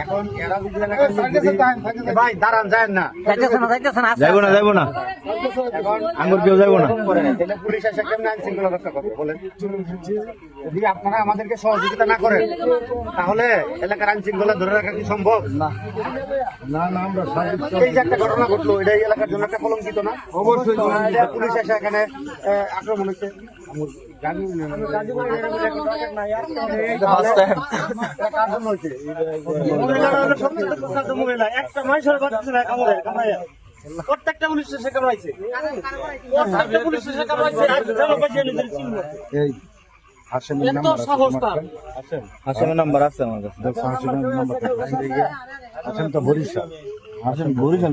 এখন ভাই দাঁড়ান যায় না, যাইবো না, যাইবো না, এখন আঙ্গুর কেউ যাইবো না। পুলিশ এসে কেমন আইন শৃঙ্খলা রক্ষা করবে বলেন? যদি আপনারা আমাদেরকে সহযোগিতা না করেন তাহলে এলাকার আইন শৃঙ্খলা ধরে রাখা কি সম্ভব? না না না, আমরা এই যে একটা ঘটনা ঘটলো, এটা এই এলাকার জন্য একটা কলঙ্কিত না? অবশ্যই। পুলিশ এসে এখানে আক্রমণ হচ্ছে, প্রত্যেকটা পুলিশ স্টেশনে কামাইছে, পুলিশ স্টেশনে কামাইছে। হাসিমের নাম্বার আছে আমার কাছে, হাসিমের নাম্বার আছেন তো বরিশাল, বরিশাল